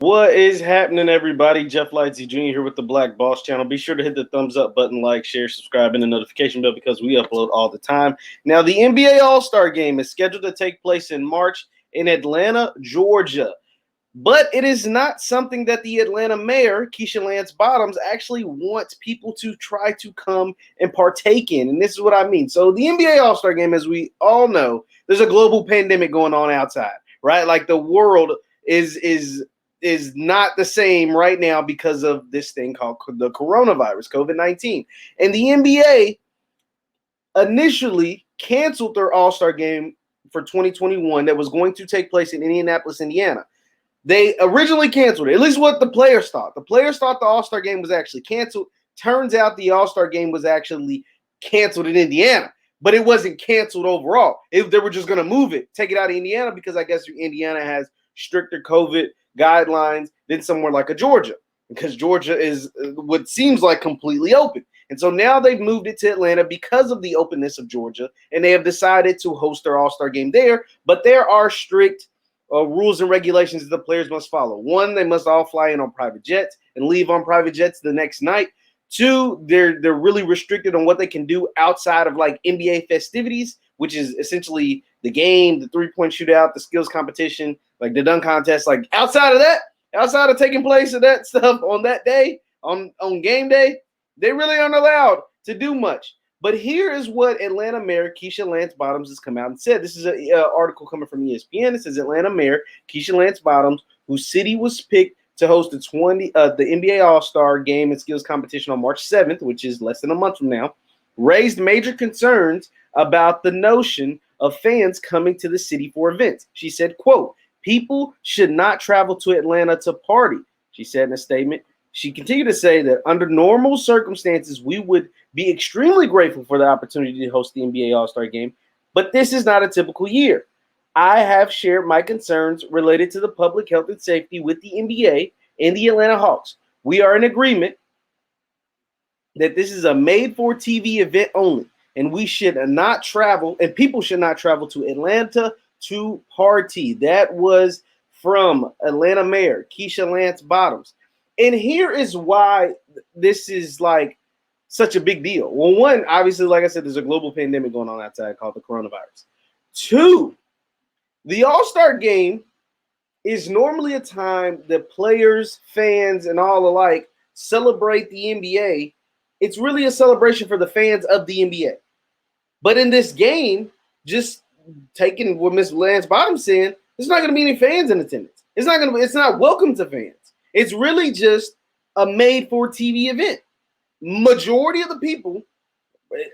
What is happening, everybody? Jeff Lightsy Jr. here with the Black Boss Channel. Be sure to hit the thumbs up button, like, share, subscribe, and the notification bell because we upload all the time. Now, the NBA All-Star Game is scheduled to take place in March in Atlanta, Georgia. But it is not something that the Atlanta mayor, Keisha Lance Bottoms, actually wants people to try to come and partake in. And this is what I mean. So the NBA All-Star Game, as we all know, there's a global pandemic going on outside, right? Like the world is not the same right now because of this thing called the coronavirus, COVID-19. And the NBA initially canceled their All-Star Game for 2021 that was going to take place in Indianapolis, Indiana. They originally canceled it, at least what the players thought. The players thought the All-Star Game was actually canceled. Turns out the All-Star Game was actually canceled in Indiana, but it wasn't canceled overall. They were just going to move it, take it out of Indiana because I guess Indiana has stricter COVID guidelines than somewhere like a Georgia, because Georgia is what seems like completely open. And so now they've moved it to Atlanta because of the openness of Georgia, and they have decided to host their All-Star Game there. But there are strict rules and regulations that the players must follow. One, they must all fly in on private jets and leave on private jets the next night. Two, they're really restricted on what they can do outside of like NBA festivities, which is essentially the game, the three-point shootout, the skills competition, like the dunk contest. Like outside of that, outside of taking place of that stuff on that day, on game day, they really aren't allowed to do much. But here is what Atlanta Mayor Keisha Lance Bottoms has come out and said. This is an article coming from ESPN. It says Atlanta Mayor Keisha Lance Bottoms, whose city was picked to host the NBA All-Star Game and Skills Competition on March 7th, which is less than a month from now, raised major concerns about the notion of fans coming to the city for events. She said, quote, "People should not travel to Atlanta to party," she said in a statement. She continued to say that under normal circumstances, we would be extremely grateful for the opportunity to host the NBA All-Star Game, but this is not a typical year. I have shared my concerns related to the public health and safety with the NBA and the Atlanta Hawks. We are in agreement that this is a made-for-TV event only, and we should not travel, and people should not travel to Atlanta to party. That was from Atlanta Mayor Keisha Lance Bottoms. And here is why this is like such a big deal. Well, one, obviously, like I said, there's a global pandemic going on outside called the coronavirus. Two, the All-Star Game is normally a time that players, fans, and all alike celebrate the NBA. It's really a celebration for the fans of the NBA. But in this game, just taking what Ms. Lance Bottoms said, there's not going to be any fans in attendance. It's not welcome to fans. It's really just a made-for-TV event. Majority of the people,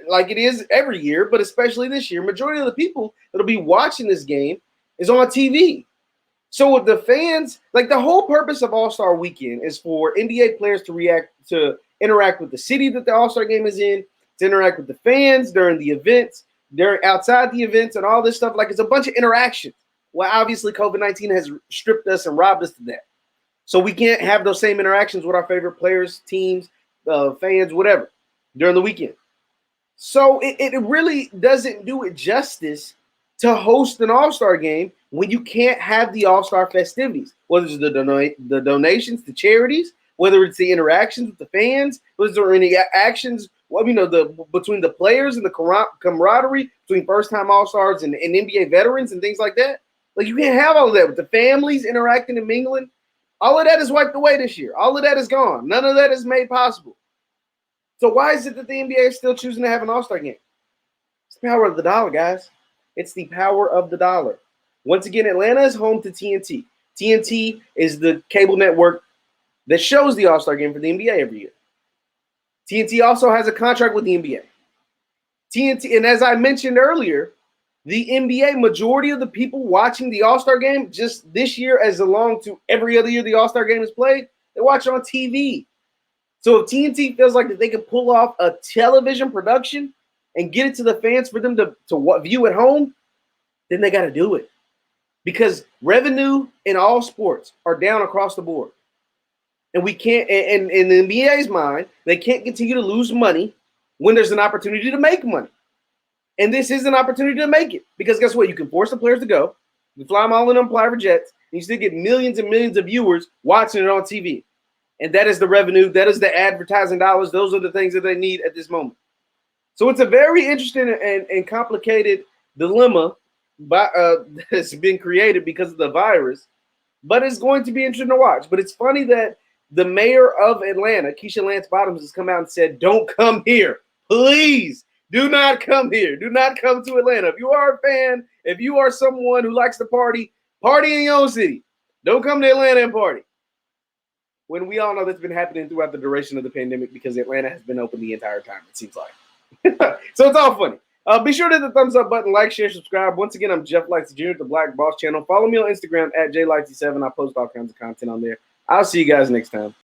like it is every year, but especially this year, majority of the people that'll be watching this game is on TV. So with the fans, like the whole purpose of All-Star Weekend is for NBA players to interact with the city that the All-Star Game is in, to interact with the fans during the events, during outside the events, and all this stuff. Like it's a bunch of interactions. Well, obviously, COVID-19 has stripped us and robbed us to that. So we can't have those same interactions with our favorite players, teams, fans, whatever, during the weekend. So it really doesn't do it justice to host an All-Star Game when you can't have the All-Star festivities, whether it's the donations to charities, whether it's the interactions with the fans, whether there any actions, between the players and the camaraderie between first-time All-Stars and NBA veterans and things like that. Like you can't have all of that with the families interacting and mingling. All of that is wiped away this year. All of that is gone. None of that is made possible. So why is it that the NBA is still choosing to have an All-Star Game? It's the power of the dollar, guys. It's the power of the dollar. Once again, Atlanta is home to TNT. TNT is the cable network that shows the All-Star Game for the NBA every year. TNT also has a contract with the NBA. TNT, and as I mentioned earlier, the NBA, majority of the people watching the All-Star Game just this year as along to every other year the All-Star Game is played, they watch it on TV. So if TNT feels like that they can pull off a television production and get it to the fans for them to view at home, then they got to do it. Because revenue in all sports are down across the board. And we can't, and in the NBA's mind, they can't continue to lose money when there's an opportunity to make money. And this is an opportunity to make it. Because guess what? You can force the players to go. You fly them all in on private jets. you still get millions and millions of viewers watching it on TV. And that is the revenue. That is the advertising dollars. Those are the things that they need at this moment. So it's a very interesting and complicated dilemma that's been created because of the virus. But it's going to be interesting to watch. But it's funny that the mayor of Atlanta, Keisha Lance Bottoms, has come out and said, don't come here. Please do not come here. Do not come to Atlanta. If you are a fan, if you are someone who likes to party, party in your own city. Don't come to Atlanta and party. When we all know that's been happening throughout the duration of the pandemic because Atlanta has been open the entire time, it seems like. So it's all funny. Be sure to hit the thumbs up button, like, share, subscribe. Once again, I'm Jeff Lightsy Jr., the Black Boss Channel. Follow me on Instagram at JLightsy7. I post all kinds of content on there. I'll see you guys next time.